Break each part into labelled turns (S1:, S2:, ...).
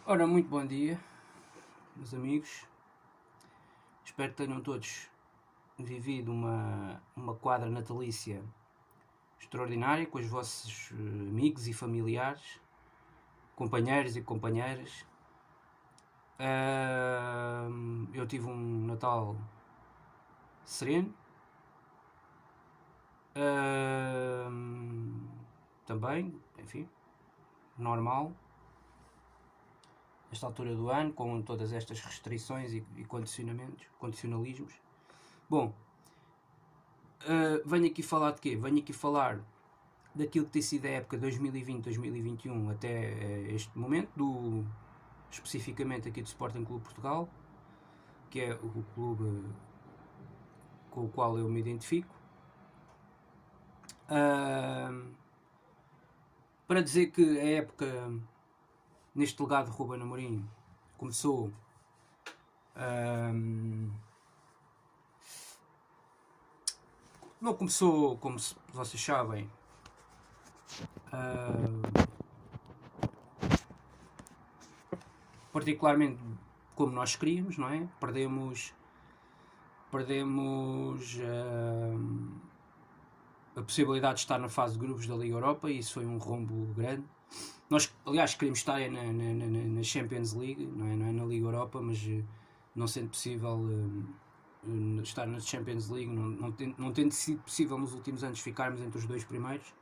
S1: Ora, muito bom dia, meus amigos. Espero que tenham todos vivido uma quadra natalícia extraordinária com os vossos amigos e familiares, companheiros e companheiras. Eu tive um Natal sereno. Também, enfim, normal. Nesta altura do ano, com todas estas restrições e condicionalismos. Bom, venho aqui falar de quê? Venho aqui falar daquilo que tem sido a época 2020-2021 até este momento, especificamente aqui do Sporting Clube Portugal, que é o clube com o qual eu me identifico. Para dizer que a época neste legado de Ruben Amorim começou não começou, como vocês sabem, particularmente como nós queríamos, não é? Perdemos a possibilidade de estar na fase de grupos da Liga Europa, e isso foi um rombo grande. Nós, aliás, queríamos estar na Champions League, não é na Liga Europa, mas não sendo possível estar na Champions League, não tendo sido possível nos últimos anos ficarmos entre os dois primeiros,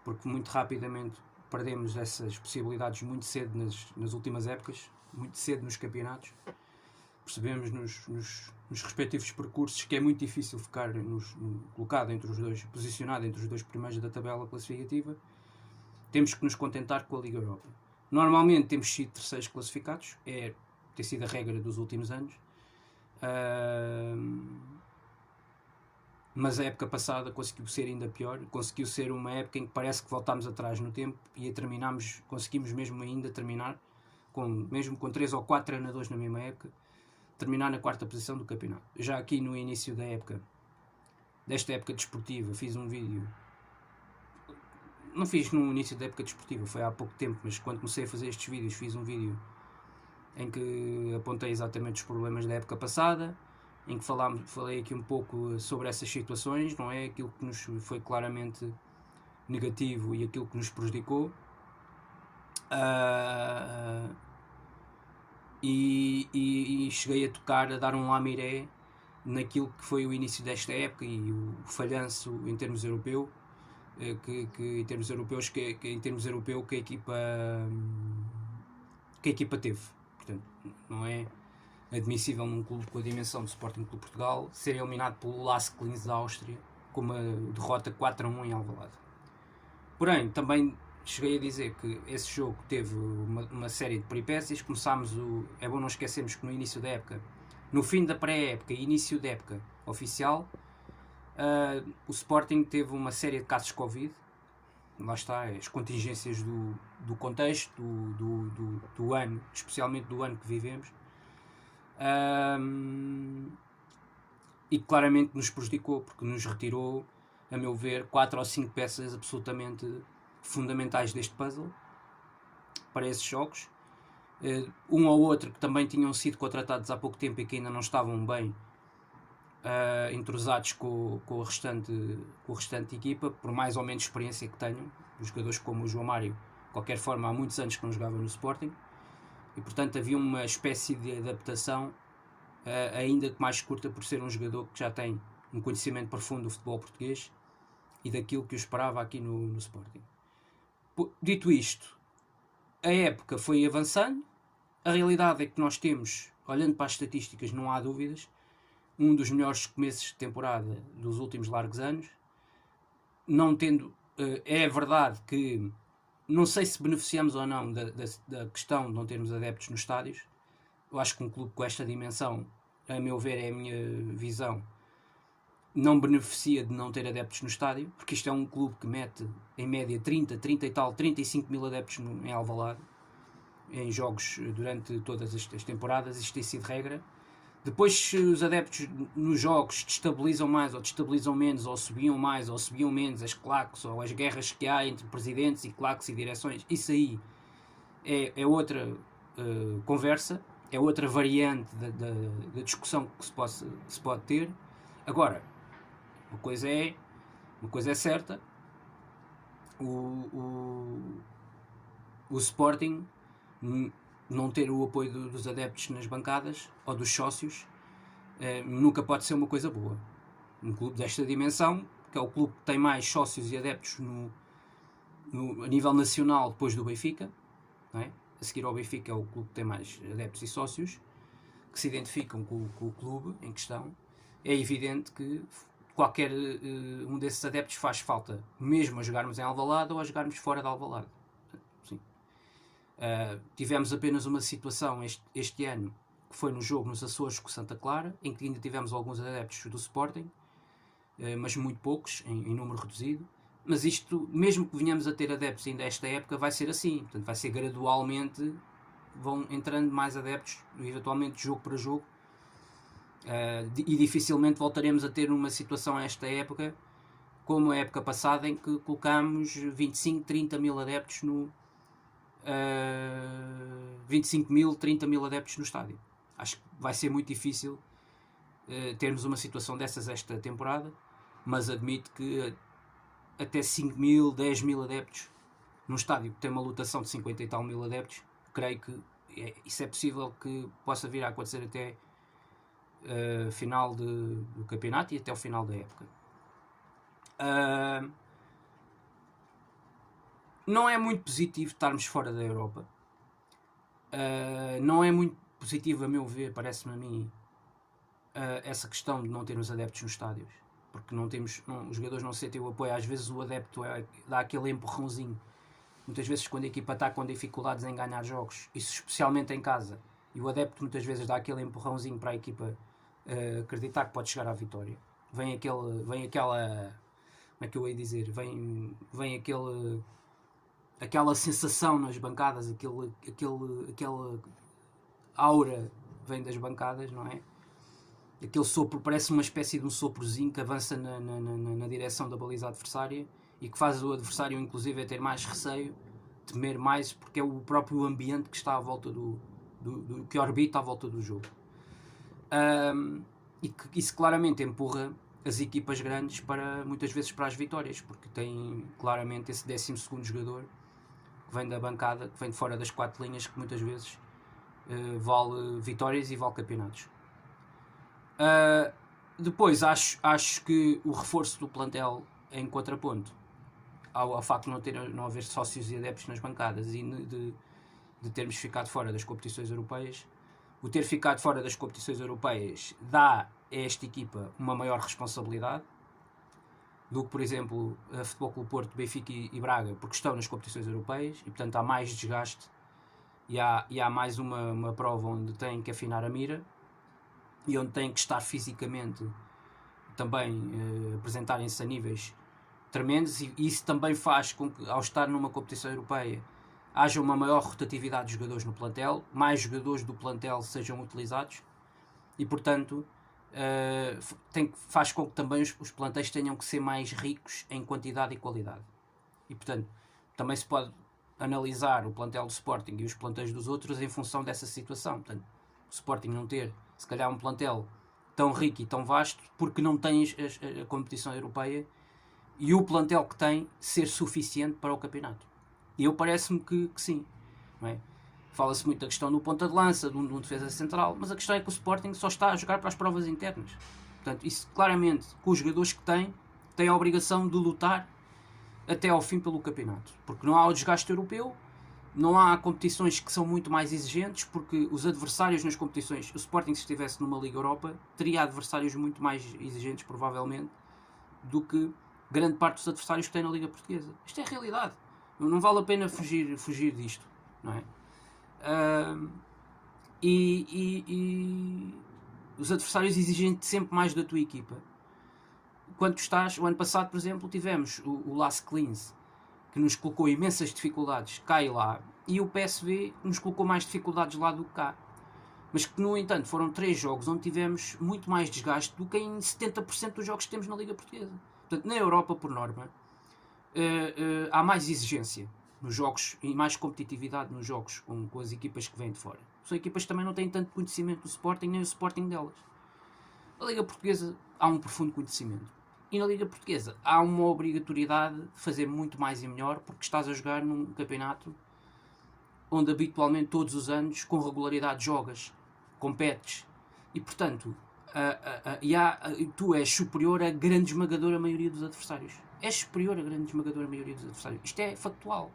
S1: porque muito rapidamente perdemos essas possibilidades muito cedo nas últimas épocas, muito cedo nos campeonatos. Percebemos nos respectivos percursos que é muito difícil ficar colocado entre os dois, posicionado entre os dois primeiros da tabela classificativa. Temos que nos contentar com a Liga Europa. Normalmente temos sido terceiros classificados, tem sido a regra dos últimos anos, mas a época passada conseguiu ser ainda pior, conseguiu ser uma época em que parece que voltámos atrás no tempo e conseguimos mesmo ainda terminar, mesmo com 3 ou 4 treinadores na mesma época, terminar na 4ª posição do campeonato. Já aqui no início desta época desportiva, fiz um vídeo. Não fiz no início da época desportiva, foi há pouco tempo, mas quando comecei a fazer estes vídeos fiz um vídeo em que apontei exatamente os problemas da época passada, em que falei aqui um pouco sobre essas situações, não é? Aquilo que nos foi claramente negativo e aquilo que nos prejudicou. E cheguei a tocar, a dar um lamiré naquilo que foi o início desta época e o falhanço em termos europeu, que em termos europeus que a equipa teve. Portanto, não é admissível num clube com a dimensão do Sporting Clube Portugal ser eliminado pelo Lask Linz da Áustria com uma derrota 4-1 em Alvalade. Porém, também cheguei a dizer que esse jogo teve uma série de peripécias. É bom não esquecermos que no início da época, no fim da pré-época e início da época oficial, o Sporting teve uma série de casos de Covid. Lá está, as contingências do contexto, do ano, especialmente do ano que vivemos, e claramente nos prejudicou, porque nos retirou, a meu ver, 4 ou 5 peças absolutamente fundamentais deste puzzle para esses jogos. Um ou outro que também tinham sido contratados há pouco tempo e que ainda não estavam bem entrosados com o restante equipa, por mais ou menos experiência que tenham. Os jogadores como o João Mário, de qualquer forma, há muitos anos que não jogava no Sporting, e portanto havia uma espécie de adaptação, ainda que mais curta, por ser um jogador que já tem um conhecimento profundo do futebol português e daquilo que eu esperava aqui no Sporting. Dito isto, a época foi avançando. A realidade é que nós temos, olhando para as estatísticas, não há dúvidas, um dos melhores começos de temporada dos últimos largos anos. Não tendo, é verdade que não sei se beneficiamos ou não da questão de não termos adeptos nos estádios. Eu acho que um clube com esta dimensão, a meu ver, é a minha visão, não beneficia de não ter adeptos no estádio, porque isto é um clube que mete em média 35 mil adeptos em Alvalade em jogos durante todas estas temporadas. Isto tem sido regra. Depois, se os adeptos nos jogos destabilizam mais ou destabilizam menos, ou subiam mais ou subiam menos, as claques ou as guerras que há entre presidentes e claques e direções, isso aí é outra conversa, é outra variante da discussão que se pode ter. Agora, uma coisa é certa, o Sporting não ter o apoio dos adeptos nas bancadas ou dos sócios nunca pode ser uma coisa boa. Um clube desta dimensão, que é o clube que tem mais sócios e adeptos a nível nacional depois do Benfica, não é? A seguir ao Benfica é o clube que tem mais adeptos e sócios que se identificam com o clube em questão. É evidente que qualquer um desses adeptos faz falta, mesmo a jogarmos em Alvalade ou a jogarmos fora de Alvalade. Sim. Tivemos apenas uma situação este ano, que foi no jogo nos Açores com Santa Clara, em que ainda tivemos alguns adeptos do Sporting, mas muito poucos, em número reduzido. Mas isto, mesmo que venhamos a ter adeptos ainda esta época, vai ser assim. Portanto, vai ser gradualmente, vão entrando mais adeptos, eventualmente jogo para jogo, e dificilmente voltaremos a ter uma situação esta época, como a época passada, em que colocámos 25, 30 mil adeptos 25 mil, 30 mil adeptos no estádio. Acho que vai ser muito difícil termos uma situação dessas esta temporada, mas admito que até 5 mil, 10 mil adeptos num estádio que tem uma lotação de 50 e tal mil adeptos, creio que isso é possível que possa vir a acontecer até final do campeonato e até o final da época. Não é muito positivo estarmos fora da Europa. Não é muito positivo, a meu ver, parece-me a mim, essa questão de não termos adeptos nos estádios, porque os jogadores não sentem o apoio. Às vezes o adepto dá aquele empurrãozinho, muitas vezes quando a equipa está com dificuldades em ganhar jogos, isso especialmente em casa, e o adepto muitas vezes dá aquele empurrãozinho para a equipa acreditar que pode chegar à vitória. Vem aquela, como é que eu ia dizer, vem aquela sensação nas bancadas, aquela aura vem das bancadas, não é? Aquele sopro, parece uma espécie de um soprozinho que avança na direção da baliza adversária e que faz o adversário inclusive a ter mais receio, temer mais, porque é o próprio ambiente que está à volta que orbita à volta do jogo. E que isso claramente empurra as equipas grandes muitas vezes para as vitórias, porque tem claramente esse 12º jogador que vem da bancada, que vem de fora das 4 linhas, que muitas vezes vale vitórias e vale campeonatos. Depois acho que o reforço do plantel em contraponto ao facto de não haver sócios e adeptos nas bancadas e de termos ficado fora das competições europeias, o ter ficado fora das competições europeias dá a esta equipa uma maior responsabilidade do que, por exemplo, a Futebol Clube Porto, Benfica e Braga, porque estão nas competições europeias e portanto há mais desgaste e há mais uma prova onde têm que afinar a mira e onde têm que estar fisicamente também apresentarem-se a níveis tremendos, e isso também faz com que, ao estar numa competição europeia, haja uma maior rotatividade de jogadores no plantel, mais jogadores do plantel sejam utilizados e, portanto, faz com que também os plantéis tenham que ser mais ricos em quantidade e qualidade. E, portanto, também se pode analisar o plantel do Sporting e os plantéis dos outros em função dessa situação. Portanto, o Sporting não ter, se calhar, um plantel tão rico e tão vasto porque não tem a competição europeia, e o plantel que tem ser suficiente para o campeonato. E eu parece-me que sim. Não é? Fala-se muito da questão do ponta de lança, de um defesa central, mas a questão é que o Sporting só está a jogar para as provas internas. Portanto, isso claramente, com os jogadores que tem a obrigação de lutar até ao fim pelo campeonato. Porque não há o desgaste europeu, não há competições que são muito mais exigentes, porque os adversários nas competições, o Sporting, se estivesse numa Liga Europa, teria adversários muito mais exigentes, provavelmente, do que grande parte dos adversários que tem na Liga Portuguesa. Isto é a realidade. Não vale a pena fugir disto, não é? E os adversários exigem sempre mais da tua equipa. Quando o ano passado, por exemplo, tivemos o Las Clins, que nos colocou imensas dificuldades cá e lá, e o PSV nos colocou mais dificuldades lá do que cá. Mas que, no entanto, foram 3 jogos onde tivemos muito mais desgaste do que em 70% dos jogos que temos na Liga Portuguesa. Portanto, na Europa, por norma, há mais exigência. nos jogos e mais competitividade nos jogos com as equipas que vêm de fora. São equipas que também não têm tanto conhecimento do Sporting, nem o Sporting delas. Na Liga Portuguesa há um profundo conhecimento. E na Liga Portuguesa há uma obrigatoriedade de fazer muito mais e melhor, porque estás a jogar num campeonato onde habitualmente todos os anos, com regularidade, jogas, competes. E portanto, tu és superior à grande esmagadora maioria dos adversários. És superior à grande esmagadora maioria dos adversários. Isto é factual.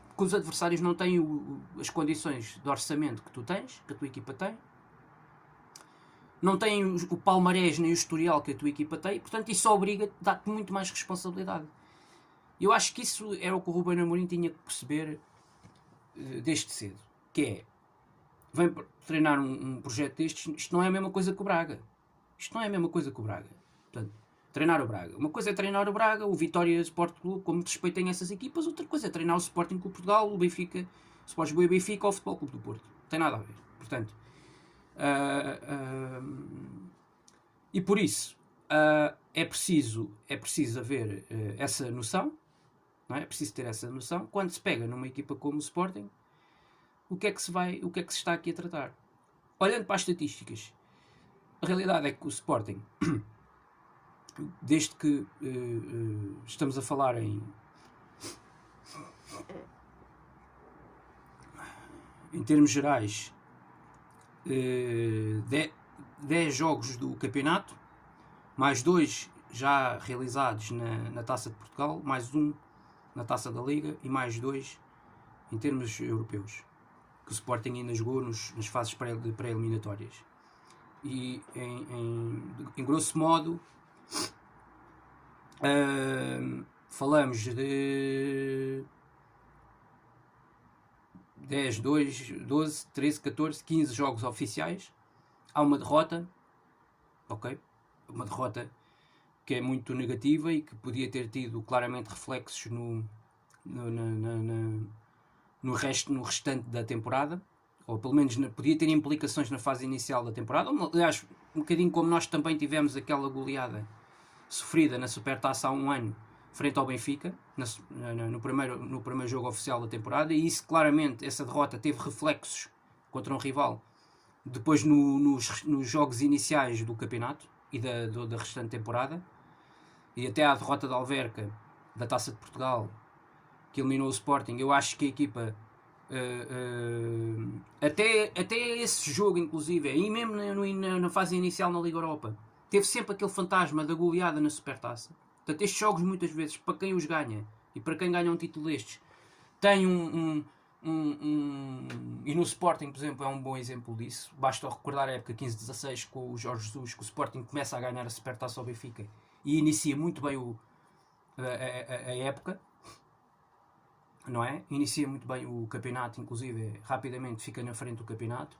S1: Porque os adversários não têm as condições de orçamento que tu tens, que a tua equipa tem. Não têm o palmarés nem o historial que a tua equipa tem. Portanto, isso obriga, dá-te muito mais responsabilidade. Eu acho que isso era o que o Ruben Amorim tinha que perceber desde cedo. Que é, vem treinar um projeto destes, isto não é a mesma coisa que o Braga. Isto não é a mesma coisa que o Braga. Portanto, treinar o Braga. Uma coisa é treinar o Braga, o Vitória Sport Clube, como respeitem essas equipas. Outra coisa é treinar o Sporting Clube Portugal, o Benfica, o Sport Lisboa e Benfica ou o Futebol Clube do Porto. Não tem nada a ver. Portanto, e por isso é preciso haver essa noção, não é? É preciso ter essa noção. Quando se pega numa equipa como o Sporting, o que é que se está aqui a tratar? Olhando para as estatísticas, a realidade é que o Sporting, desde que estamos a falar em termos gerais, 10 jogos do campeonato, mais 2 já realizados na Taça de Portugal, mais 1 na Taça da Liga e mais 2 em termos europeus, que o Sporting ainda jogou nas fases pré-eliminatórias. E em grosso modo falamos de 10, 12, 13, 14, 15 jogos oficiais. Há uma derrota, ok? Uma derrota que é muito negativa e que podia ter tido claramente reflexos no restante da temporada, ou pelo menos podia ter implicações na fase inicial da temporada. Aliás, um bocadinho como nós também tivemos aquela goleada sofrida na Supertaça há um ano frente ao Benfica, no primeiro jogo oficial da temporada, e isso claramente, essa derrota teve reflexos contra um rival depois nos jogos iniciais do campeonato e da restante temporada, e até à derrota da Alverca da Taça de Portugal, que eliminou o Sporting. Eu acho que a equipa até esse jogo, inclusive, e mesmo na fase inicial na Liga Europa, teve sempre aquele fantasma da goleada na Supertaça. Portanto, estes jogos, muitas vezes, para quem os ganha e para quem ganha um título destes, tem e no Sporting, por exemplo, é um bom exemplo disso. Basta recordar a época 15-16 com o Jorge Jesus, que o Sporting começa a ganhar a Supertaça ao Benfica e inicia muito bem a época, não é? Inicia muito bem o campeonato, inclusive rapidamente fica na frente do campeonato.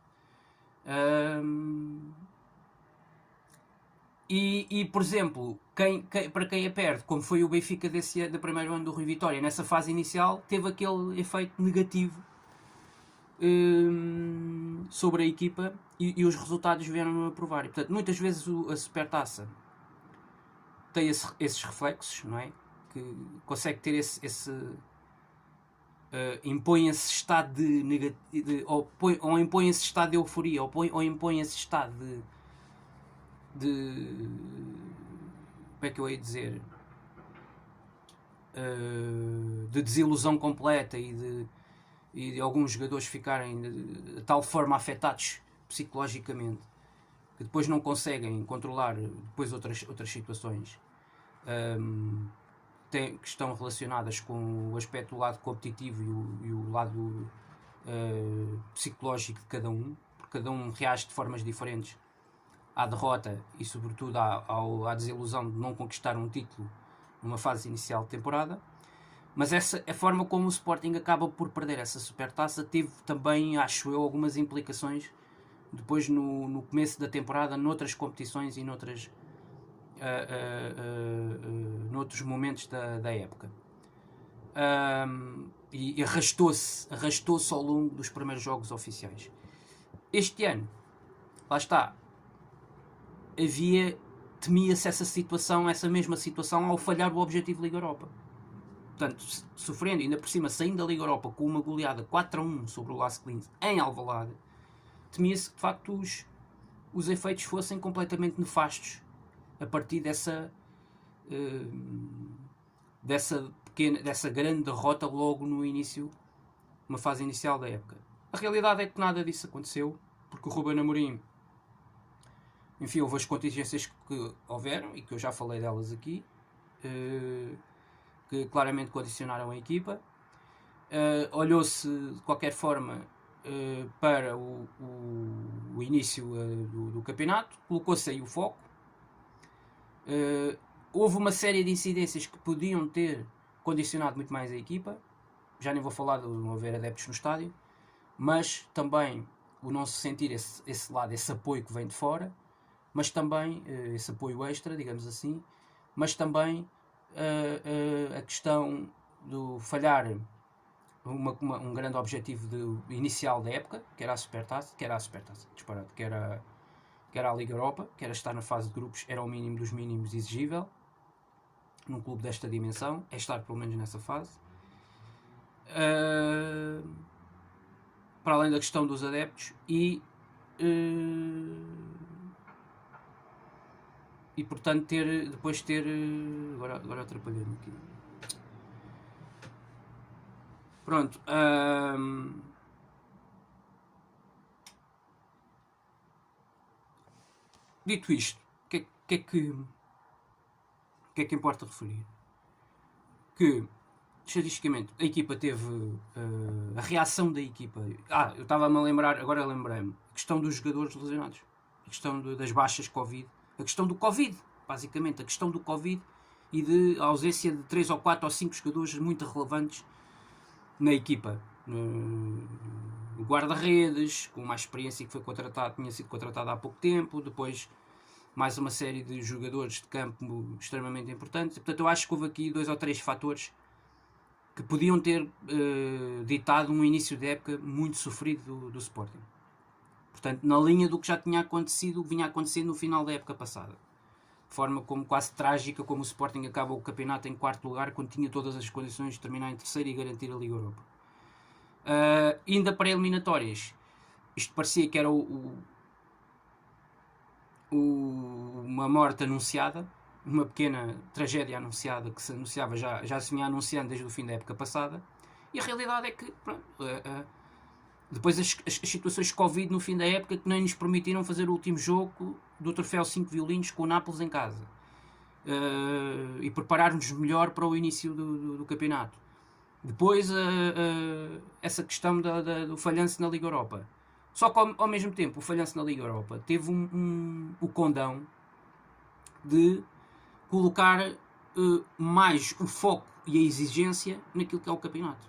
S1: E por exemplo, para quem a perde, como foi o Benfica do primeiro ano do Rui Vitória, nessa fase inicial teve aquele efeito negativo sobre a equipa e os resultados vieram a provar. E, portanto, muitas vezes a Supertaça tem esses reflexos, não é? Que consegue ter impõe esse estado ou impõe esse estado de euforia, ou impõe esse estado de como é que eu ia dizer, de desilusão completa e de alguns jogadores ficarem de tal forma afetados psicologicamente que depois não conseguem controlar depois outras situações que estão relacionadas com o aspecto do lado competitivo e o lado psicológico de cada um, porque cada um reage de formas diferentes à derrota e sobretudo à desilusão de não conquistar um título numa fase inicial de temporada. Mas a forma como o Sporting acaba por perder essa Supertaça teve também, acho eu, algumas implicações depois no começo da temporada, noutras competições e noutros momentos da época. E arrastou-se ao longo dos primeiros jogos oficiais. Este ano, lá está, temia-se essa mesma situação ao falhar o objetivo Liga Europa. portanto, sofrendo, ainda por cima, saindo da Liga Europa com uma goleada 4-1 sobre o Lask Linz em Alvalade, temia-se que de facto os efeitos fossem completamente nefastos a partir dessa grande derrota logo no início, uma fase inicial da época. A realidade é que nada disso aconteceu, porque o Ruben Amorim, enfim, houve as contingências que houveram e que eu já falei delas aqui, que claramente condicionaram a equipa. Olhou-se de qualquer forma para o início do campeonato, colocou-se aí o foco. Houve uma série de incidências que podiam ter condicionado muito mais a equipa. Já nem vou falar de não haver adeptos no estádio, mas também o não se sentir esse lado, esse apoio que vem de fora, mas também esse apoio extra, digamos assim, mas também a questão do falhar um grande objetivo inicial da época, que era a Supertaça, disparado, que era a Liga Europa, que era estar na fase de grupos, era o mínimo dos mínimos exigível num clube desta dimensão, é estar pelo menos nessa fase. Para além da questão dos adeptos e portanto depois ter agora atrapalhei-me aqui. Pronto. Dito isto, o que é que importa referir? Que estatisticamente a equipa teve a reação da equipa. Eu estava-me a lembrar, agora lembrei-me, a questão dos jogadores lesionados, a questão das baixas Covid, a questão do Covid, basicamente, a questão do Covid e de ausência de 3 ou 4 ou 5 jogadores muito relevantes na equipa. O guarda-redes, com mais experiência, que tinha sido contratado há pouco tempo, depois mais uma série de jogadores de campo extremamente importantes. Portanto, eu acho que houve aqui 2 ou 3 fatores que podiam ter ditado um início de época muito sofrido do Sporting. Portanto, na linha do que já tinha acontecido, vinha acontecendo no final da época passada. De forma como quase trágica, como o Sporting acaba o campeonato em 4º lugar, quando tinha todas as condições de terminar em 3º e garantir a Liga Europa. Ainda para eliminatórias, isto parecia que era uma morte anunciada, uma pequena tragédia anunciada, que se anunciava, já se vinha anunciando desde o fim da época passada, e a realidade é que depois as situações de Covid no fim da época que nem nos permitiram fazer o último jogo do troféu 5 violinos com o Nápoles em casa, e preparar-nos melhor para o início do campeonato. Depois essa questão do falhanço na Liga Europa. Só que ao mesmo tempo o falhanço na Liga Europa teve o condão de colocar mais o foco e a exigência naquilo que é o campeonato.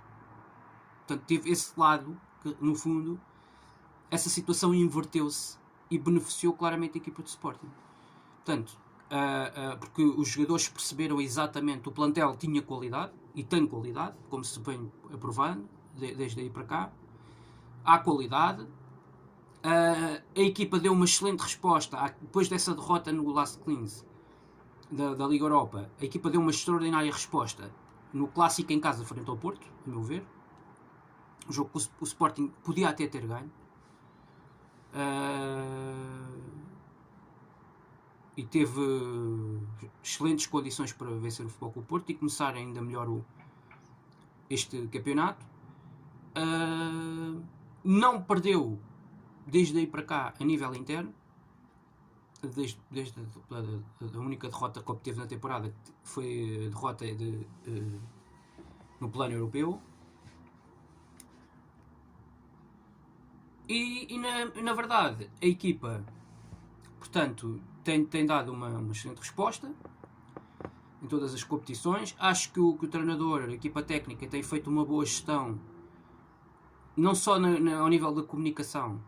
S1: Portanto, teve esse lado que, no fundo, essa situação inverteu-se e beneficiou claramente a equipa de Sporting. Portanto, porque os jogadores perceberam exatamente, o plantel tinha qualidade, e tem qualidade, como se vem aprovando, desde aí para cá. Há qualidade. A equipa deu uma excelente resposta depois dessa derrota no Lask Linz da Liga Europa. A equipa deu uma extraordinária resposta no clássico em casa frente ao Porto, a meu ver. O jogo que o Sporting podia até ter ganho. E teve excelentes condições para vencer o Futebol Clube do Porto e começar ainda melhor este campeonato. Não perdeu desde aí para cá a nível interno, desde a única derrota que obteve na temporada foi a derrota no plano europeu. E na verdade a equipa, portanto, tem dado uma excelente resposta em todas as competições. Acho que o treinador, a equipa técnica, tem feito uma boa gestão, não só ao nível da comunicação,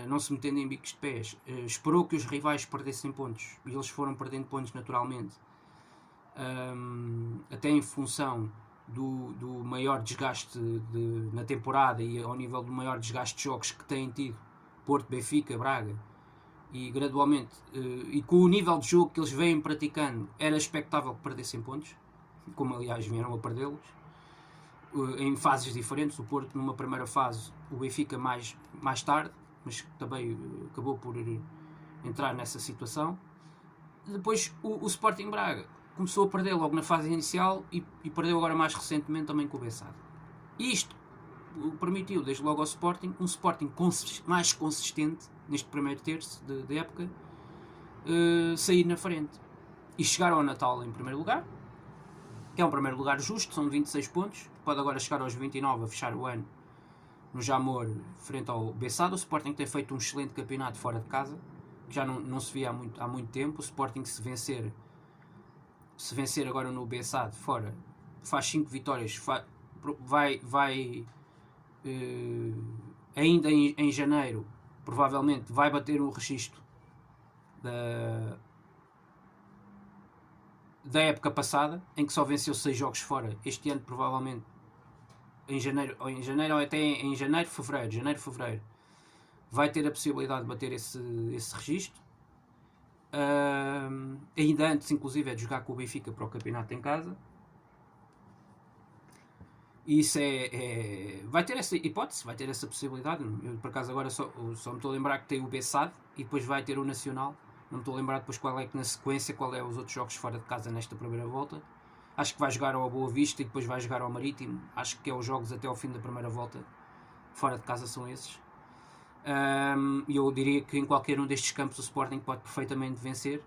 S1: não se metendo em bicos de pés, esperou que os rivais perdessem pontos e eles foram perdendo pontos naturalmente, até em função do maior desgaste na temporada e ao nível do maior desgaste de jogos que têm tido Porto, Benfica, Braga, e gradualmente, e com o nível de jogo que eles vêm praticando, era expectável que perdessem pontos, como aliás vieram a perdê-los, em fases diferentes. O Porto numa primeira fase, o Benfica mais tarde, mas também acabou por entrar nessa situação. Depois o Sporting Braga começou a perder logo na fase inicial e perdeu agora mais recentemente também com o Bessade. E isto permitiu, desde logo ao Sporting, um Sporting mais consistente neste primeiro terço de época, sair na frente. E chegaram ao Natal em primeiro lugar, que é um primeiro lugar justo, são 26 pontos, pode agora chegar aos 29 a fechar o ano no Jamor, frente ao Bessade. O Sporting tem feito um excelente campeonato fora de casa, que já não se via há muito tempo. O Sporting, se vencer agora no Bessade fora, faz 5 vitórias, vai ainda em janeiro, provavelmente vai bater o registro da época passada, em que só venceu 6 jogos fora. Este ano, provavelmente, em janeiro ou até em fevereiro, vai ter a possibilidade de bater esse registro. Ainda antes, inclusive, é de jogar com o Benfica para o campeonato em casa. E isso vai ter essa hipótese, vai ter essa possibilidade. Eu, por acaso, agora só me estou a lembrar que tem o Bessade e depois vai ter o Nacional. Não me estou a lembrar depois qual é que na sequência, qual é os outros jogos fora de casa nesta primeira volta. Acho que vai jogar ao Boa Vista e depois vai jogar ao Marítimo. Acho que é os jogos até ao fim da primeira volta fora de casa são esses. E eu diria que em qualquer um destes campos o Sporting pode perfeitamente vencer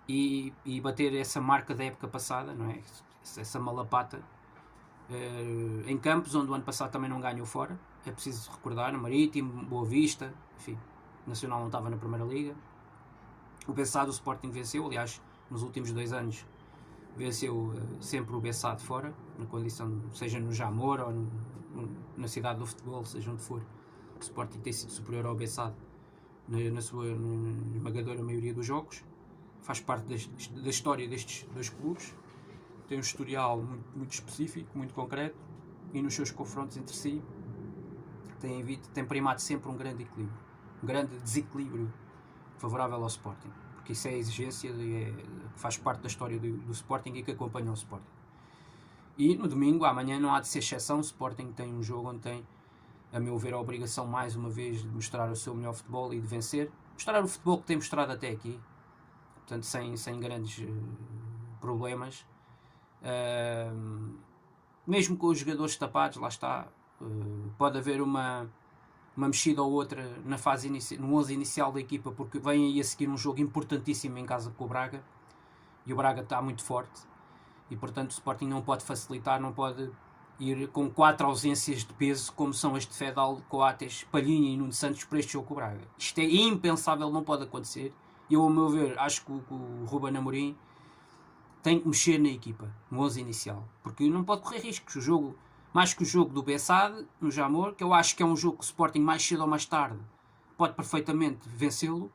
S1: e bater essa marca da época passada, não é? Essa malapata. Em campos onde o ano passado também não ganhou fora, é preciso recordar, no Marítimo, Boa Vista, enfim, o Nacional não estava na Primeira Liga. O Bessade, o Sporting venceu, aliás, nos últimos 2 anos venceu sempre o Bessade fora, na condição, seja no Jamor ou na cidade do futebol, seja onde for. O Sporting tem sido superior ao Bessade na sua esmagadora maioria dos jogos. Faz parte da história destes 2 clubes. Tem um historial muito específico, muito concreto, e nos seus confrontos entre si tem primado sempre um grande equilíbrio, um grande desequilíbrio favorável ao Sporting, porque isso é a exigência, faz parte da história do Sporting e que acompanha o Sporting. E no domingo, amanhã, não há de ser exceção. O Sporting tem um jogo onde tem, a meu ver, a obrigação mais uma vez de mostrar o seu melhor futebol e de vencer, mostrar o futebol que tem mostrado até aqui, portanto sem grandes problemas. Mesmo com os jogadores tapados, lá está, pode haver uma mexida ou outra na fase no 11 inicial da equipa, porque vem aí a seguir um jogo importantíssimo em casa com o Braga, e o Braga está muito forte, e portanto o Sporting não pode facilitar, não pode ir com 4 ausências de peso, como são as de Fedal, Coates, Palhinha e Nuno Santos para este jogo com o Braga. Isto é impensável, não pode acontecer. Eu, ao meu ver, acho que o Ruben Amorim tem que mexer na equipa, no 11 inicial, porque não pode correr riscos. O jogo, mais que o jogo do Bessade, no Jamor, que eu acho que é um jogo que o Sporting mais cedo ou mais tarde pode perfeitamente vencê-lo,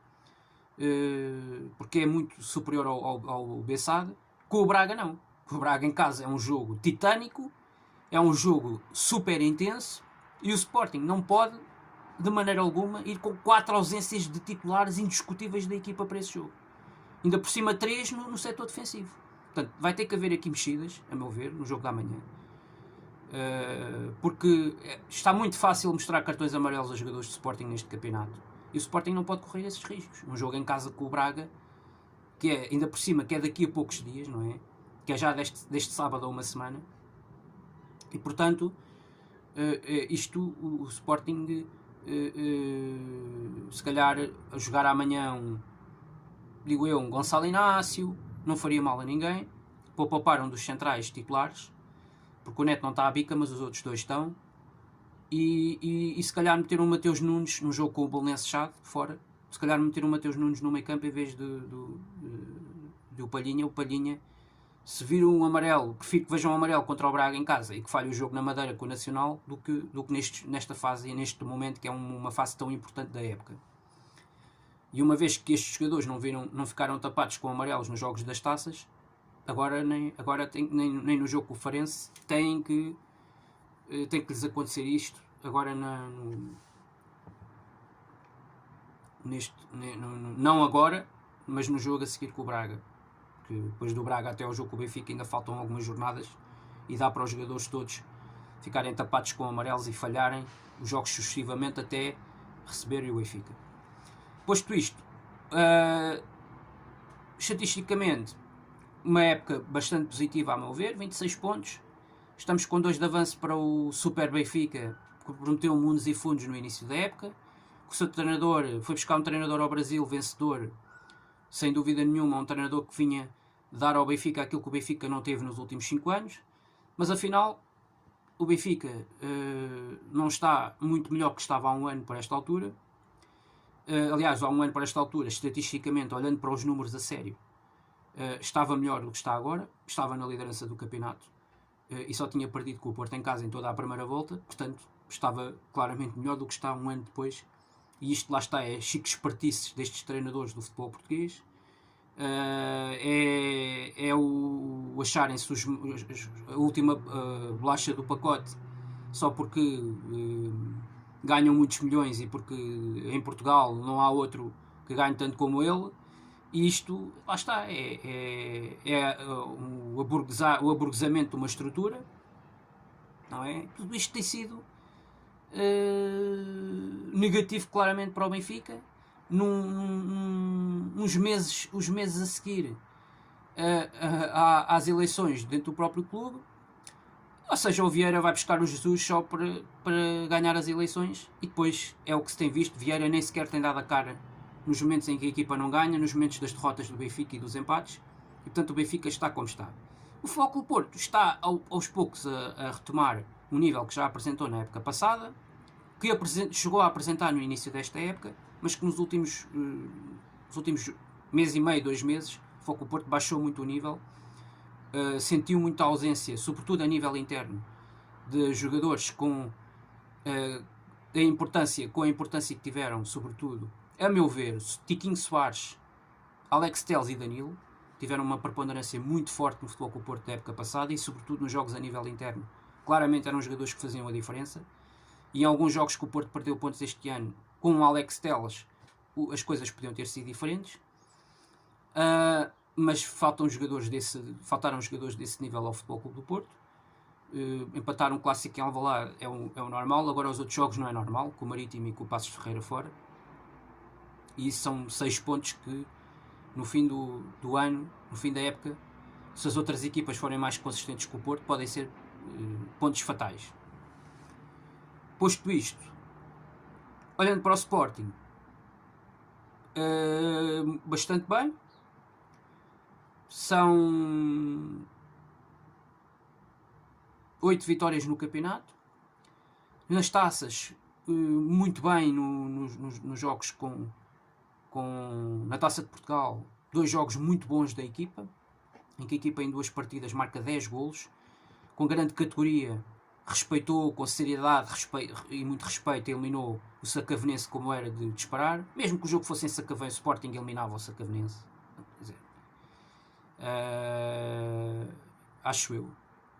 S1: porque é muito superior ao Bessade. Com o Braga não. O Braga em casa é um jogo titânico, é um jogo super intenso, e o Sporting não pode, de maneira alguma, ir com 4 ausências de titulares indiscutíveis da equipa para esse jogo. Ainda por cima 3 no setor defensivo. Portanto, vai ter que haver aqui mexidas, a meu ver, no jogo da manhã. Porque está muito fácil mostrar cartões amarelos aos jogadores de Sporting neste campeonato. E o Sporting não pode correr esses riscos. Um jogo em casa com o Braga, que é, ainda por cima, que é daqui a poucos dias, não é? Que é já deste sábado a uma semana. E, portanto, o Sporting, se calhar, a jogar amanhã digo eu, um Gonçalo Inácio, não faria mal a ninguém, para poupar um dos centrais titulares, porque o Neto não está à bica, mas os outros 2 estão, e se calhar meter um Mateus Nunes no jogo com o Belenenses Chade, fora, se calhar meter um Mateus Nunes no meio campo em vez do Palhinha. O Palhinha, se vir um amarelo, prefiro que vejam um amarelo contra o Braga em casa e que falhe o jogo na Madeira com o Nacional, do que nesta fase e neste momento, que é uma fase tão importante da época. E uma vez que estes jogadores não ficaram tapados com amarelos nos jogos das taças, agora nem no jogo com o Farense tem que lhes acontecer isto. Agora não agora, mas no jogo a seguir com o Braga. porque depois do Braga até ao jogo com o Benfica ainda faltam algumas jornadas e dá para os jogadores todos ficarem tapados com amarelos e falharem os jogos sucessivamente até receberem o Benfica. Posto isto, estatisticamente, uma época bastante positiva a meu ver, 26 pontos. Estamos com 2 de avanço para o Super Benfica, que prometeu mundos e fundos no início da época. O seu treinador foi buscar um treinador ao Brasil vencedor, sem dúvida nenhuma, um treinador que vinha dar ao Benfica aquilo que o Benfica não teve nos últimos 5 anos. Mas afinal, o Benfica não está muito melhor que estava há um ano para esta altura. Aliás, há um ano para esta altura, estatisticamente, olhando para os números a sério, estava melhor do que está agora. Estava na liderança do campeonato e só tinha perdido com o Porto em casa em toda a primeira volta. Portanto, estava claramente melhor do que está um ano depois. E isto lá está, é chique espertices destes treinadores do futebol português. É o acharem-se a última bolacha do pacote só porque ganham muitos milhões e porque em Portugal não há outro que ganhe tanto como ele. E isto, lá está, o aburguesamento de uma estrutura, não é? Tudo isto tem sido negativo claramente para o Benfica. Os meses a seguir às eleições dentro do próprio clube, ou seja, o Vieira vai buscar o Jesus só para ganhar as eleições, e depois é o que se tem visto. Vieira nem sequer tem dado a cara nos momentos em que a equipa não ganha, nos momentos das derrotas do Benfica e dos empates, e portanto o Benfica está como está. O Futebol Clube do Porto está aos poucos a retomar um nível que já apresentou na época passada, que chegou a apresentar no início desta época, mas que nos últimos mês e meio, 2 meses, o Futebol Clube do Porto baixou muito o nível, sentiu muita ausência, sobretudo a nível interno, de jogadores com a importância que tiveram, sobretudo, a meu ver, Tiquinho Soares, Alex Telles e Danilo, tiveram uma preponderância muito forte no Futebol Clube do Porto da época passada e sobretudo nos jogos a nível interno. Claramente eram jogadores que faziam a diferença, e em alguns jogos que o Porto perdeu pontos este ano, com o Alex Telles, as coisas podiam ter sido diferentes, mas faltaram jogadores desse nível ao Futebol Clube do Porto. Empatar um clássico em Alvalade é o normal. Agora os outros jogos não é normal, com o Marítimo e com o Passos Ferreira fora, e isso são 6 pontos que no fim do ano, no fim da época, se as outras equipas forem mais consistentes que o Porto, podem ser pontos fatais. Posto isto, olhando para o Sporting, bastante bem. São 8 vitórias no campeonato. Nas taças, muito bem nos jogos na Taça de Portugal. 2 jogos muito bons da equipa, em que a equipa em 2 partidas marca 10 golos, com grande categoria. Respeitou com seriedade e muito respeito, eliminou o Sacavonense como era de disparar. Mesmo que o jogo fosse em Sacavém, o Sporting eliminava o Sacavonense. Quer dizer, acho eu,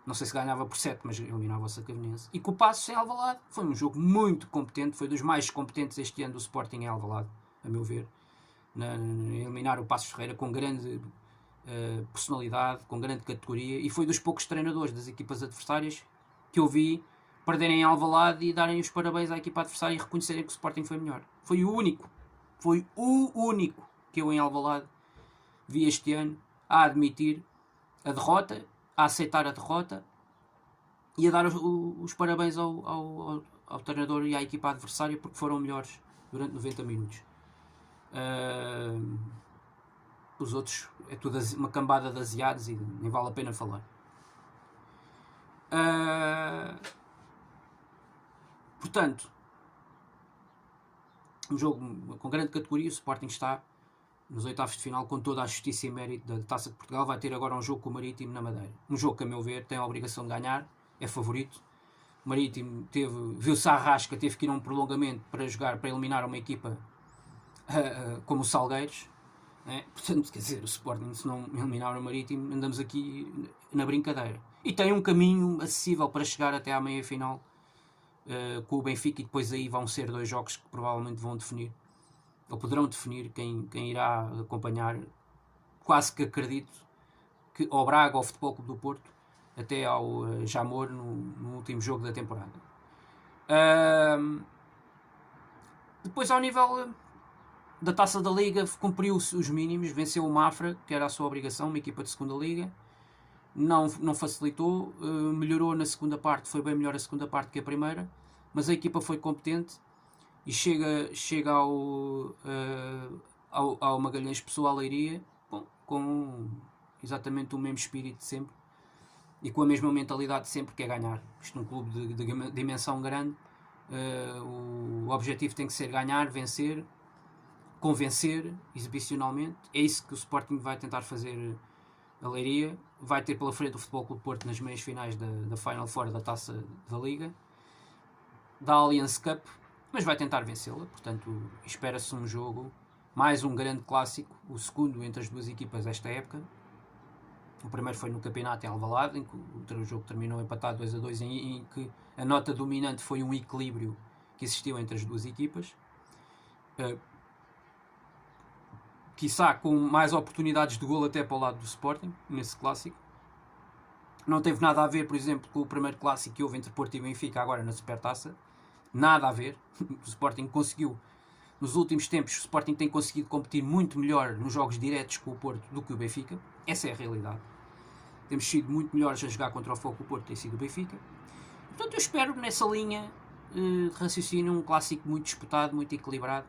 S1: não sei se ganhava por 7, mas eliminava o Sacavonense. E com o Passos em Alvalade, foi um jogo muito competente, foi dos mais competentes este ano do Sporting em Alvalade, a meu ver, eliminar o Passos Ferreira com grande personalidade, com grande categoria, e foi dos poucos treinadores das equipas adversárias que eu vi perderem em Alvalade e darem os parabéns à equipa adversária e reconhecerem que o Sporting foi melhor. Foi o único que eu em Alvalade vi este ano a admitir a derrota, a aceitar a derrota e a dar os parabéns ao treinador e à equipa adversária, porque foram melhores durante 90 minutos. Os outros é tudo uma cambada de asiados e nem vale a pena falar. Portanto, um jogo com grande categoria. O Sporting está nos oitavos de final com toda a justiça e mérito da Taça de Portugal. Vai ter agora um jogo com o Marítimo na Madeira, um jogo que, a meu ver, tem a obrigação de ganhar, é favorito. O Marítimo viu-se à rasca, teve que ir a um prolongamento para eliminar uma equipa como o Salgueiros, né? Portanto, quer dizer, o Sporting, se não eliminar o Marítimo, andamos aqui na brincadeira. E tem um caminho acessível para chegar até à meia-final com o Benfica, e depois aí vão ser 2 jogos que provavelmente vão definir, ou poderão definir, quem irá acompanhar. Quase que acredito ao Braga, ao Futebol Clube do Porto, até ao Jamor no último jogo da temporada. Depois, ao nível da Taça da Liga, cumpriu os mínimos, venceu o Mafra, que era a sua obrigação, uma equipa de segunda Liga. Não facilitou, melhorou na segunda parte, foi bem melhor a segunda parte que a primeira, mas a equipa foi competente e chega ao Magalhães Pessoal Leiria, com exatamente o mesmo espírito de sempre e com a mesma mentalidade de sempre, que é ganhar. Isto num clube de dimensão grande, o objetivo tem que ser ganhar, vencer, convencer exibicionalmente. É isso que o Sporting vai tentar fazer a Leiria. Vai ter pela frente o Futebol Clube Porto nas meias finais da Final Four da Taça da Liga, da Allianz Cup, mas vai tentar vencê-la. Portanto, espera-se um jogo, mais um grande clássico, o segundo entre as duas equipas esta época. O primeiro foi no campeonato em Alvalade, em que o jogo terminou empatado 2-2, em que a nota dominante foi um equilíbrio que existiu entre as duas equipas. Quiçá com mais oportunidades de golo até para o lado do Sporting, nesse clássico. Não teve nada a ver, por exemplo, com o primeiro clássico que houve entre Porto e Benfica, agora na Supertaça. Nada a ver. O Sporting conseguiu, nos últimos tempos, o Sporting tem conseguido competir muito melhor nos jogos diretos com o Porto do que o Benfica. Essa é a realidade. Temos sido muito melhores a jogar contra o Foco, o Porto tem sido o Benfica. Portanto, eu espero nessa linha de raciocínio um clássico muito disputado, muito equilibrado,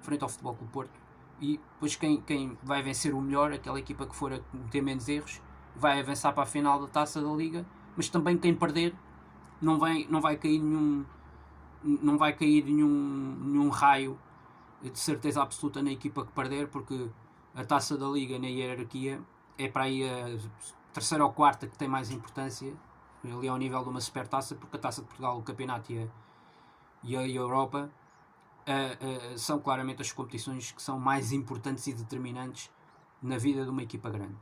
S1: frente ao Futebol Clube Porto. E depois quem vai vencer o melhor, aquela equipa que for a cometer menos erros, vai avançar para a final da Taça da Liga. Mas também quem perder não vai cair nenhum raio de certeza absoluta na equipa que perder, porque a Taça da Liga na hierarquia é para aí a terceira ou quarta que tem mais importância ali ao nível de uma Supertaça, porque a Taça de Portugal, o campeonato e a Europa são claramente as competições que são mais importantes e determinantes na vida de uma equipa grande.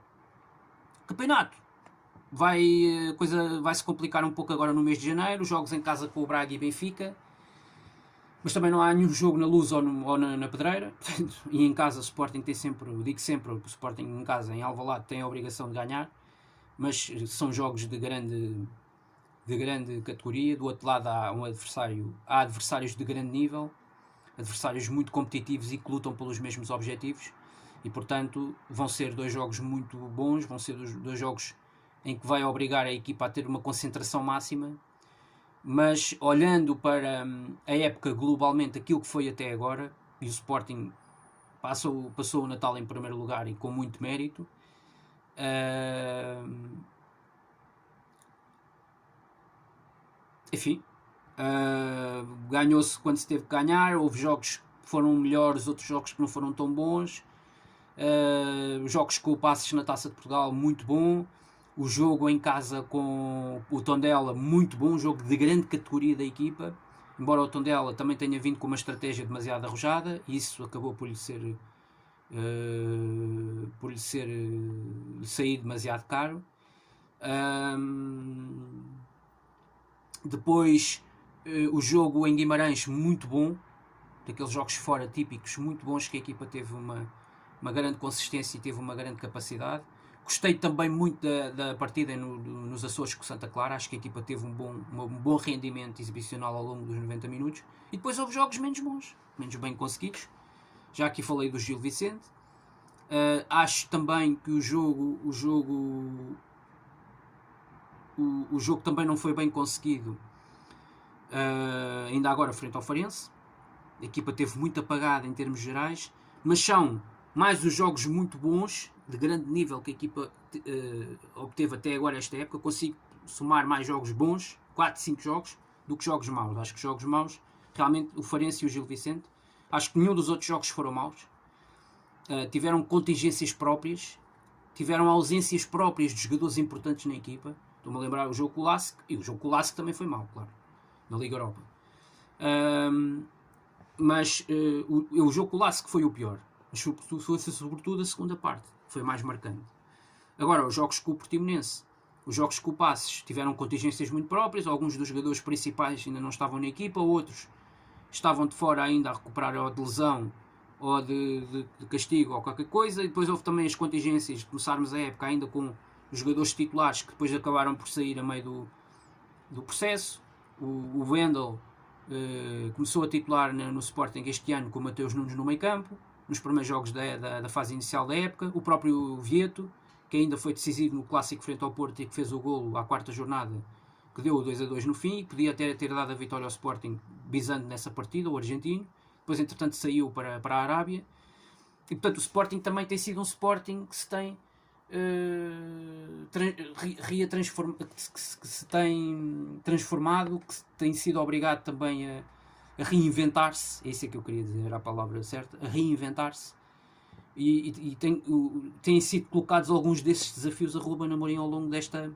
S1: Campeonato a coisa vai se complicar um pouco agora no mês de janeiro, jogos em casa com o Braga e Benfica, mas também não há nenhum jogo na Luz ou na Pedreira. E em casa o Sporting tem sempre, eu digo sempre, o Sporting em casa, em Alvalade, tem a obrigação de ganhar, mas são jogos de grande categoria. Do outro lado há adversários de grande nível, adversários muito competitivos e que lutam pelos mesmos objetivos, e portanto vão ser dois jogos muito bons, vão ser dois jogos em que vai obrigar a equipa a ter uma concentração máxima. Mas olhando para a época globalmente, aquilo que foi até agora, e o Sporting passou o Natal em primeiro lugar e com muito mérito, enfim, ganhou-se quando se teve que ganhar. Houve jogos que foram melhores, outros jogos que não foram tão bons, jogos com o Passos na Taça de Portugal muito bom, o jogo em casa com o Tondela muito bom, um jogo de grande categoria da equipa, embora o Tondela também tenha vindo com uma estratégia demasiado arrojada, e isso acabou por lhe sair demasiado caro. Depois o jogo em Guimarães muito bom, daqueles jogos fora típicos muito bons, que a equipa teve uma grande consistência e teve uma grande capacidade. Gostei também muito da partida nos Açores com Santa Clara. Acho que a equipa teve um bom rendimento exibicional ao longo dos 90 minutos. E depois houve jogos menos bons, menos bem conseguidos. Já aqui falei do Gil Vicente. Acho também que o jogo também não foi bem conseguido, ainda agora frente ao Farense. A equipa teve muito apagada em termos gerais, mas são mais os jogos muito bons, de grande nível, que a equipa obteve até agora esta época. Consigo somar mais jogos bons, 4, 5 jogos, do que jogos maus. Acho que jogos maus, realmente, o Farense e o Gil Vicente, acho que nenhum dos outros jogos foram maus. Tiveram contingências próprias, tiveram ausências próprias de jogadores importantes na equipa. Estou-me a lembrar o jogo com o Lask, e o jogo com o Lask também foi mau, claro, na Liga Europa. Mas o jogo com o Lask foi o pior, mas foi sobretudo a segunda parte, foi mais marcante. Agora, os jogos com o Portimonense, os jogos com o Passos, tiveram contingências muito próprias. Alguns dos jogadores principais ainda não estavam na equipa, outros estavam de fora ainda a recuperar, ou de lesão ou de castigo ou qualquer coisa. E depois houve também as contingências de começarmos a época ainda com os jogadores titulares que depois acabaram por sair a meio do processo. O Wendel começou a titular no Sporting este ano com o Mateus Nunes no meio campo, nos primeiros jogos da fase inicial da época. O próprio Vieto, que ainda foi decisivo no clássico frente ao Porto e que fez o golo à quarta jornada, que deu o 2-2 no fim, e podia ter dado a vitória ao Sporting bisando nessa partida, o argentino. Depois, entretanto, saiu para a Arábia. E, portanto, o Sporting também tem sido um Sporting que se tem que se tem transformado, que tem sido obrigado também a reinventar-se. É isso que eu queria dizer, era a palavra certa, a reinventar-se. E têm sido colocados alguns desses desafios a Ruben Amorim ao longo desta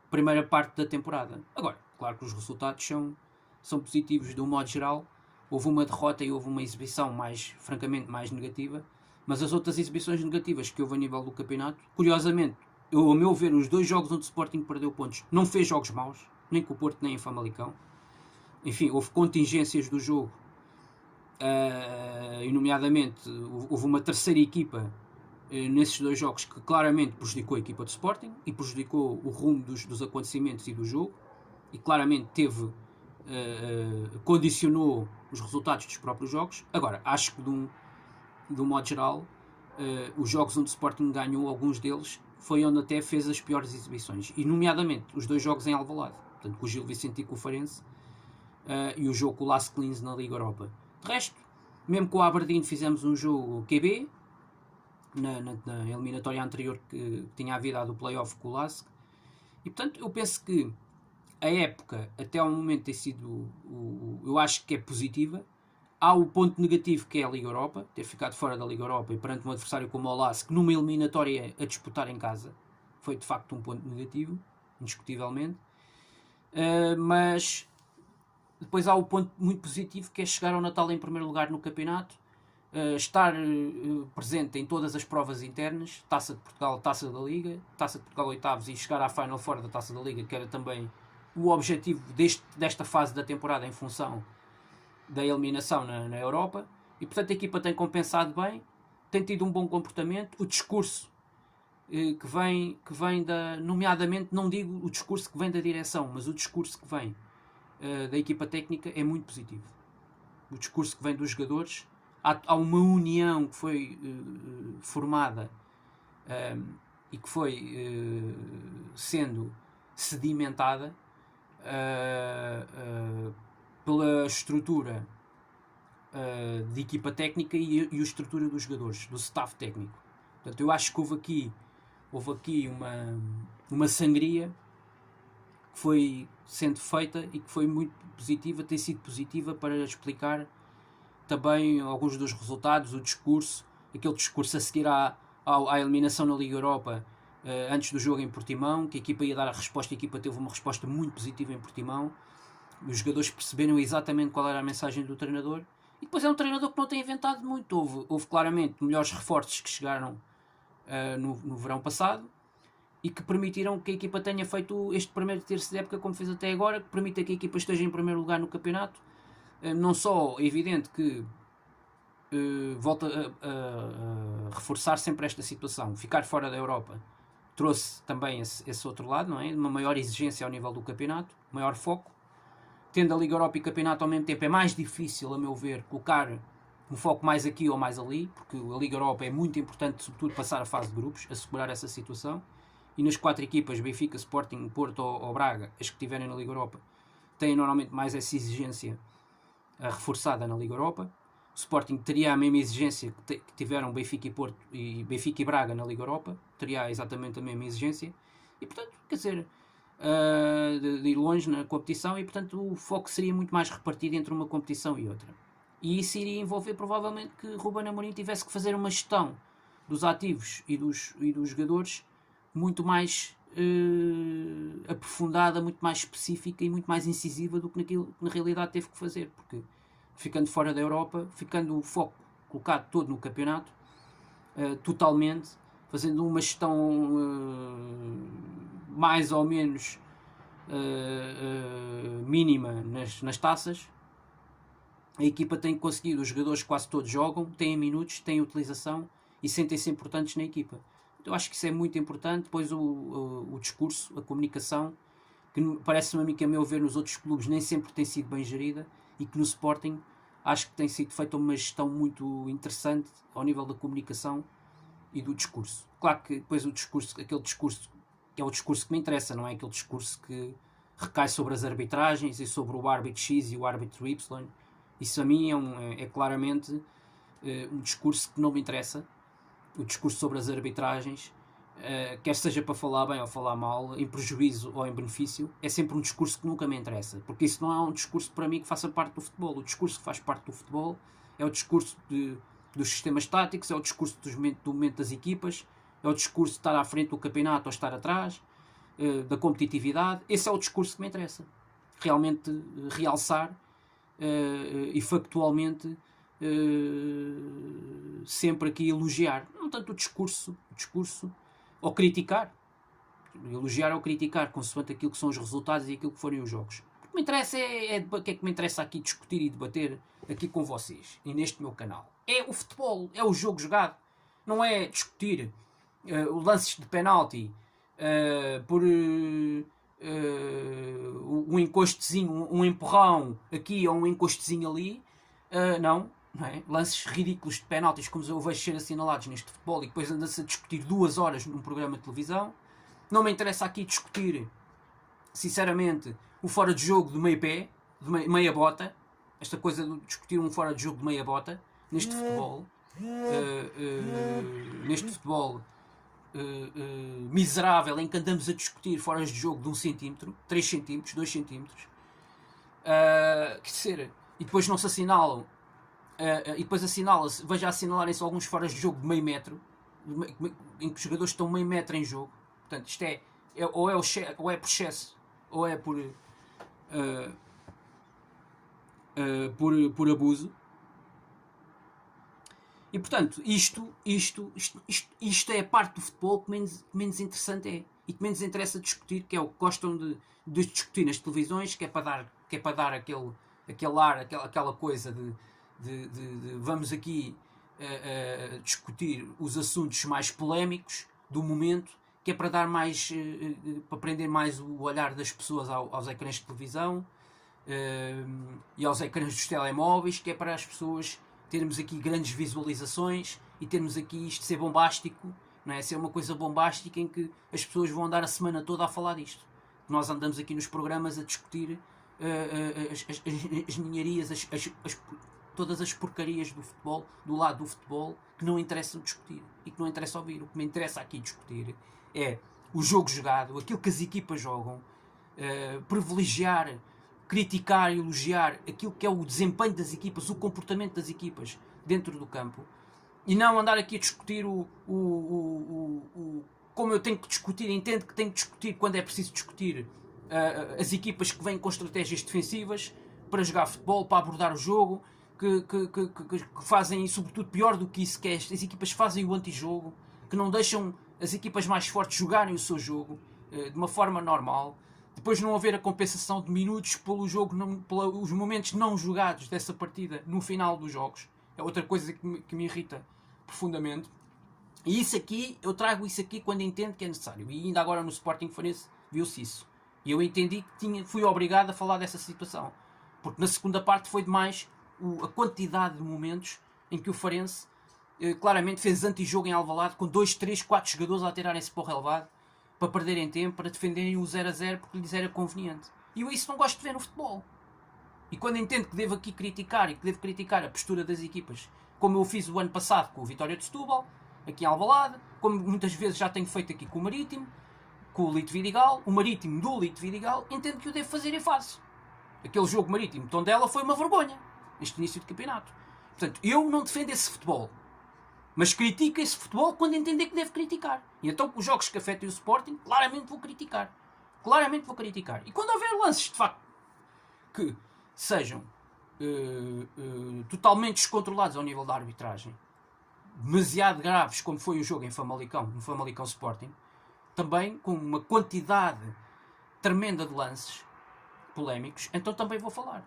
S1: primeira parte da temporada. Agora, claro que os resultados são positivos de um modo geral. Houve uma derrota e houve uma exibição francamente mais negativa, mas as outras exibições negativas que houve a nível do campeonato, curiosamente, ao meu ver, os 2 jogos onde o Sporting perdeu pontos, não fez jogos maus, nem com o Porto nem em Famalicão. Enfim, houve contingências do jogo, e nomeadamente houve uma terceira equipa nesses 2 jogos que claramente prejudicou a equipa do Sporting e prejudicou o rumo dos acontecimentos e do jogo, e claramente condicionou os resultados dos próprios jogos. Agora, acho que de um modo geral, os jogos onde o Sporting ganhou, alguns deles, foi onde até fez as piores exibições, e nomeadamente os 2 jogos em Alvalade, portanto, com o Gil Vicente e com o Farense, e o jogo com o Las Clins na Liga Europa. De resto, mesmo com o Aberdeen fizemos um jogo QB na eliminatória anterior que tinha havido a do playoff com o Lask, e portanto eu penso que a época até ao momento tem sido, eu acho que é positiva. Há o ponto negativo, que é a Liga Europa, ter ficado fora da Liga Europa e perante um adversário como o Lask numa eliminatória a disputar em casa, foi de facto um ponto negativo, indiscutivelmente. Mas depois há o ponto muito positivo, que é chegar ao Natal em primeiro lugar no campeonato, estar presente em todas as provas internas, Taça de Portugal, Taça da Liga, Taça de Portugal oitavos, e chegar à Final Four da Taça da Liga, que era também o objetivo desta fase da temporada em função da eliminação na Europa. E portanto a equipa tem compensado bem, tem tido um bom comportamento. O discurso que vem nomeadamente, não digo o discurso que vem da direção, mas o discurso que vem da equipa técnica é muito positivo. O discurso que vem dos jogadores, há uma união que foi formada e que foi sendo sedimentada pela estrutura de equipa técnica e a estrutura dos jogadores, do staff técnico. Portanto, eu acho que houve aqui uma sangria que foi sendo feita e que foi muito positiva, tem sido positiva para explicar também alguns dos resultados, o discurso, aquele discurso a seguir à eliminação na Liga Europa, antes do jogo em Portimão, que a equipa ia dar a resposta, a equipa teve uma resposta muito positiva em Portimão, os jogadores perceberam exatamente qual era a mensagem do treinador, e depois é um treinador que não tem inventado muito. Houve claramente melhores reforços que chegaram no verão passado, e que permitiram que a equipa tenha feito este primeiro terço de época como fez até agora, que permita que a equipa esteja em primeiro lugar no campeonato. Não só é evidente que volta a reforçar sempre esta situação, ficar fora da Europa trouxe também esse outro lado, não é? Uma maior exigência ao nível do campeonato, maior foco. Tendo a Liga Europa e o campeonato ao mesmo tempo, é mais difícil, a meu ver, colocar um foco mais aqui ou mais ali, porque a Liga Europa é muito importante, sobretudo passar a fase de grupos, assegurar essa situação. E nas 4 equipas, Benfica, Sporting, Porto ou Braga, as que estiverem na Liga Europa, têm normalmente mais essa exigência reforçada na Liga Europa. O Sporting teria a mesma exigência que tiveram Benfica e Porto e Benfica e Braga na Liga Europa, teria exatamente a mesma exigência, e portanto, quer dizer, de ir longe na competição, e portanto o foco seria muito mais repartido entre uma competição e outra. E isso iria envolver provavelmente que Ruben Amorim tivesse que fazer uma gestão dos ativos e dos jogadores muito mais aprofundada, muito mais específica e muito mais incisiva do que naquilo que na realidade teve que fazer, porque ficando fora da Europa, ficando o foco colocado todo no campeonato, totalmente, fazendo uma gestão mais ou menos mínima nas taças, a equipa tem conseguido, os jogadores quase todos jogam, têm minutos, têm utilização e sentem-se importantes na equipa. Eu acho que isso é muito importante. Depois o discurso, a comunicação, que parece-me a mim que, a meu ver, nos outros clubes nem sempre tem sido bem gerida, e que no Sporting acho que tem sido feita uma gestão muito interessante ao nível da comunicação e do discurso. Claro que depois o discurso, aquele discurso que é o discurso que me interessa, não é aquele discurso que recai sobre as arbitragens e sobre o árbitro X e o árbitro Y. Isso a mim é claramente um discurso que não me interessa. O discurso sobre as arbitragens, quer seja para falar bem ou falar mal, em prejuízo ou em benefício, é sempre um discurso que nunca me interessa, porque isso não é um discurso para mim que faça parte do futebol. O discurso que faz parte do futebol é o discurso dos sistemas táticos, é o discurso do momento das equipas, é o discurso de estar à frente do campeonato ou estar atrás, da competitividade. Esse é o discurso que me interessa. Realmente realçar e factualmente sempre aqui elogiar. Não tanto o discurso ou criticar. Elogiar ou criticar, consoante aquilo que são os resultados e aquilo que forem os jogos. O que me interessa o que é que me interessa aqui discutir e debater aqui com vocês e neste meu canal. É o futebol, é o jogo jogado. Não é discutir lances de penalti por um encostezinho, um empurrão aqui ou um encostezinho ali. Não é? Lances ridículos de penaltis, como eu vejo ser assinalados neste futebol, e depois anda-se a discutir 2 horas num programa de televisão. Não me interessa aqui discutir, sinceramente, o fora de jogo de meio pé, de meia bota. Esta coisa de discutir um fora de jogo de meia bota neste futebol. Neste futebol miserável em que andamos a discutir fora de jogo de 1 centímetro, 3 centímetros, 2 centímetros. Quer dizer, e depois não se assinalam. E depois assinala-se, veja assinalarem-se alguns foras de jogo de meio metro, em que os jogadores estão meio metro em jogo. Portanto, isto ou é por excesso, ou é por abuso. E portanto, isto é a parte do futebol que menos interessante é. E que menos interessa discutir, que é o que gostam de discutir nas televisões, que é para dar aquele ar, aquela coisa de vamos aqui discutir os assuntos mais polémicos do momento, que é para dar mais, para prender mais o olhar das pessoas aos ecrãs de televisão e aos ecrãs dos telemóveis, que é para as pessoas termos aqui grandes visualizações e termos aqui isto ser bombástico, não é? Ser uma coisa bombástica em que as pessoas vão andar a semana toda a falar disto. Nós andamos aqui nos programas a discutir as ninharias, todas as porcarias do futebol, do lado do futebol, que não interessam discutir e que não interessa ouvir. O que me interessa aqui discutir é o jogo jogado, aquilo que as equipas jogam, privilegiar, criticar e elogiar aquilo que é o desempenho das equipas, o comportamento das equipas dentro do campo, e não andar aqui a discutir como eu tenho que discutir, entendo que tenho que discutir quando é preciso discutir as equipas que vêm com estratégias defensivas para jogar futebol, para abordar o jogo, que fazem, sobretudo pior do que isso, que é as equipas fazem o antijogo, que não deixam as equipas mais fortes jogarem o seu jogo de uma forma normal. Depois não haver a compensação de minutos pelo jogo, pelos momentos não jogados dessa partida no final dos jogos. É outra coisa que me irrita profundamente. E isso aqui, eu trago isso aqui quando entendo que é necessário. E ainda agora no Sporting Farense viu-se isso. E eu entendi que fui obrigado a falar dessa situação. Porque na segunda parte foi demais a quantidade de momentos em que o Farense claramente fez antijogo em Alvalade, com 2, 3, 4 jogadores a atirarem-se para o relevado, para perderem tempo, para defenderem o 0-0 porque lhes era conveniente. E eu isso não gosto de ver no futebol. E quando entendo que devo aqui criticar, e que devo criticar a postura das equipas, como eu fiz o ano passado com o Vitória de Setúbal, aqui em Alvalade, como muitas vezes já tenho feito aqui com o Marítimo, com o Lito Vidigal, o Marítimo do Lito Vidigal, entendo que o devo fazer e faço. Aquele jogo Marítimo Tondela foi uma vergonha, neste início de campeonato. Portanto, eu não defendo esse futebol, mas critico esse futebol quando entender que devo criticar. E então, os jogos que afetem o Sporting, claramente vou criticar. Claramente vou criticar. E quando houver lances, de facto, que sejam totalmente descontrolados ao nível da arbitragem, demasiado graves, como foi o jogo em Famalicão, no Famalicão Sporting, também com uma quantidade tremenda de lances polémicos, então também vou falar.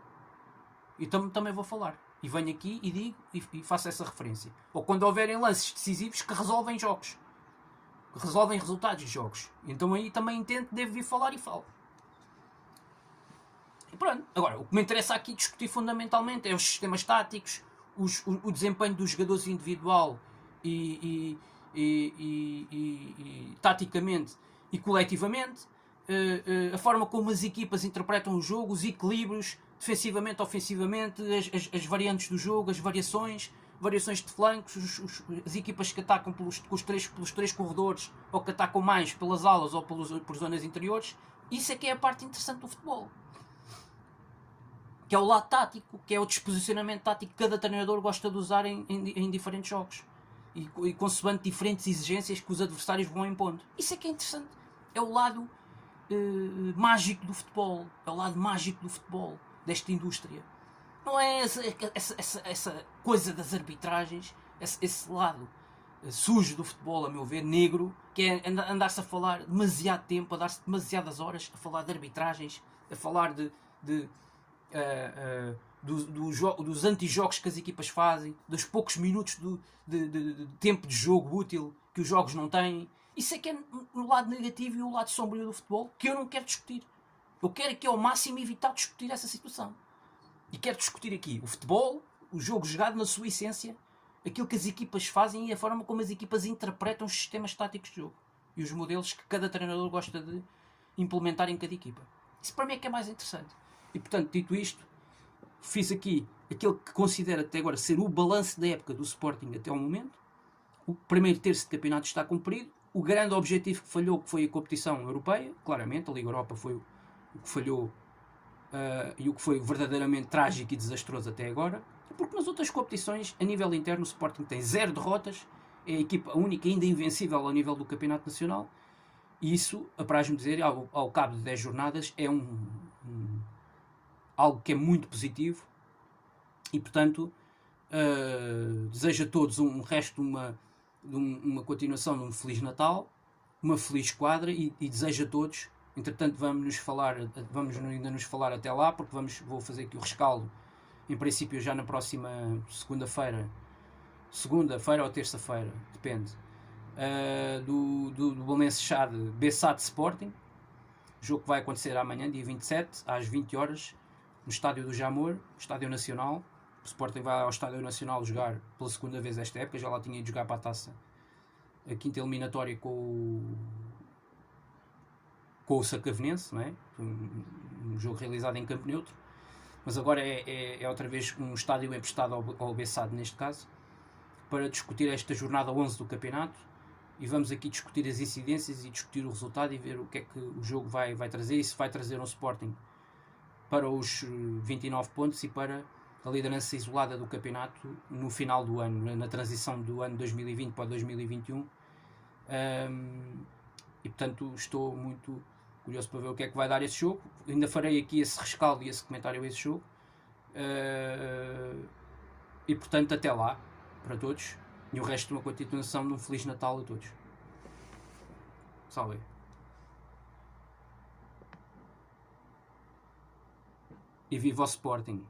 S1: E também vou falar. E venho aqui e digo e faço essa referência. Ou quando houverem lances decisivos que resolvem jogos. resolvem resultados de jogos. Então aí também entendo que devo vir falar e falo. E pronto. Agora, o que me interessa aqui discutir fundamentalmente é os sistemas táticos, o desempenho dos jogadores individual e taticamente e coletivamente, a forma como as equipas interpretam o jogo, os equilíbrios, defensivamente, ofensivamente, as variantes do jogo, as variações de flancos, as equipas que atacam pelos três corredores, ou que atacam mais pelas alas ou por zonas interiores. Isso é que é a parte interessante do futebol, que é o lado tático, que é o disposicionamento tático que cada treinador gosta de usar em diferentes jogos e consoante diferentes exigências que os adversários vão impondo. Isso é que é interessante. É o lado mágico do futebol. É o lado mágico do futebol, desta indústria. Não é essa coisa das arbitragens, esse lado sujo do futebol, a meu ver, negro, que é andar-se a falar demasiado tempo, a dar-se demasiadas horas a falar de arbitragens, a falar dos anti-jogos que as equipas fazem, dos poucos minutos de tempo de jogo útil que os jogos não têm. Isso é que é o lado negativo e o lado sombrio do futebol, que eu não quero discutir. Eu quero aqui ao máximo evitar discutir essa situação. E quero discutir aqui o futebol, o jogo jogado na sua essência, aquilo que as equipas fazem e a forma como as equipas interpretam os sistemas táticos de jogo e os modelos que cada treinador gosta de implementar em cada equipa. Isso para mim é que é mais interessante. E portanto, dito isto, fiz aqui aquilo que considero até agora ser o balanço da época do Sporting até ao momento. O primeiro terço de campeonato está cumprido. O grande objetivo que falhou, que foi a competição europeia, claramente, a Liga Europa foi o que falhou e o que foi verdadeiramente trágico e desastroso até agora, porque nas outras competições, a nível interno, o Sporting tem 0 derrotas, é a equipa única ainda invencível ao nível do Campeonato Nacional, e isso, apraz-me dizer, ao cabo de 10 jornadas, é algo que é muito positivo, e portanto desejo a todos um resto de uma continuação de um Feliz Natal, uma feliz quadra, e desejo a todos. Entretanto, vamos ainda nos falar até lá, porque vou fazer aqui o rescaldo, em princípio já na próxima segunda-feira ou terça-feira, depende, do Belenenses Chade Bessade Sporting, jogo que vai acontecer amanhã, dia 27, às 20 horas, no Estádio do Jamor, Estádio Nacional. O Sporting vai ao Estádio Nacional jogar pela segunda vez esta época, já lá tinha ido jogar para a taça, a quinta eliminatória com o Sacavenense, não é? Um jogo realizado em campo neutro, mas agora é outra vez um estádio emprestado ao Bessade, neste caso, para discutir esta jornada 11 do campeonato, e vamos aqui discutir as incidências e discutir o resultado e ver o que é que o jogo vai trazer, e se vai trazer um Sporting para os 29 pontos e para a liderança isolada do campeonato no final do ano, na transição do ano 2020 para 2021. E portanto estou muito curioso para ver o que é que vai dar esse jogo. Ainda farei aqui esse rescaldo e esse comentário a esse jogo. E portanto até lá para todos, e o resto de uma continuação de um Feliz Natal a todos. Salve. E viva o Sporting!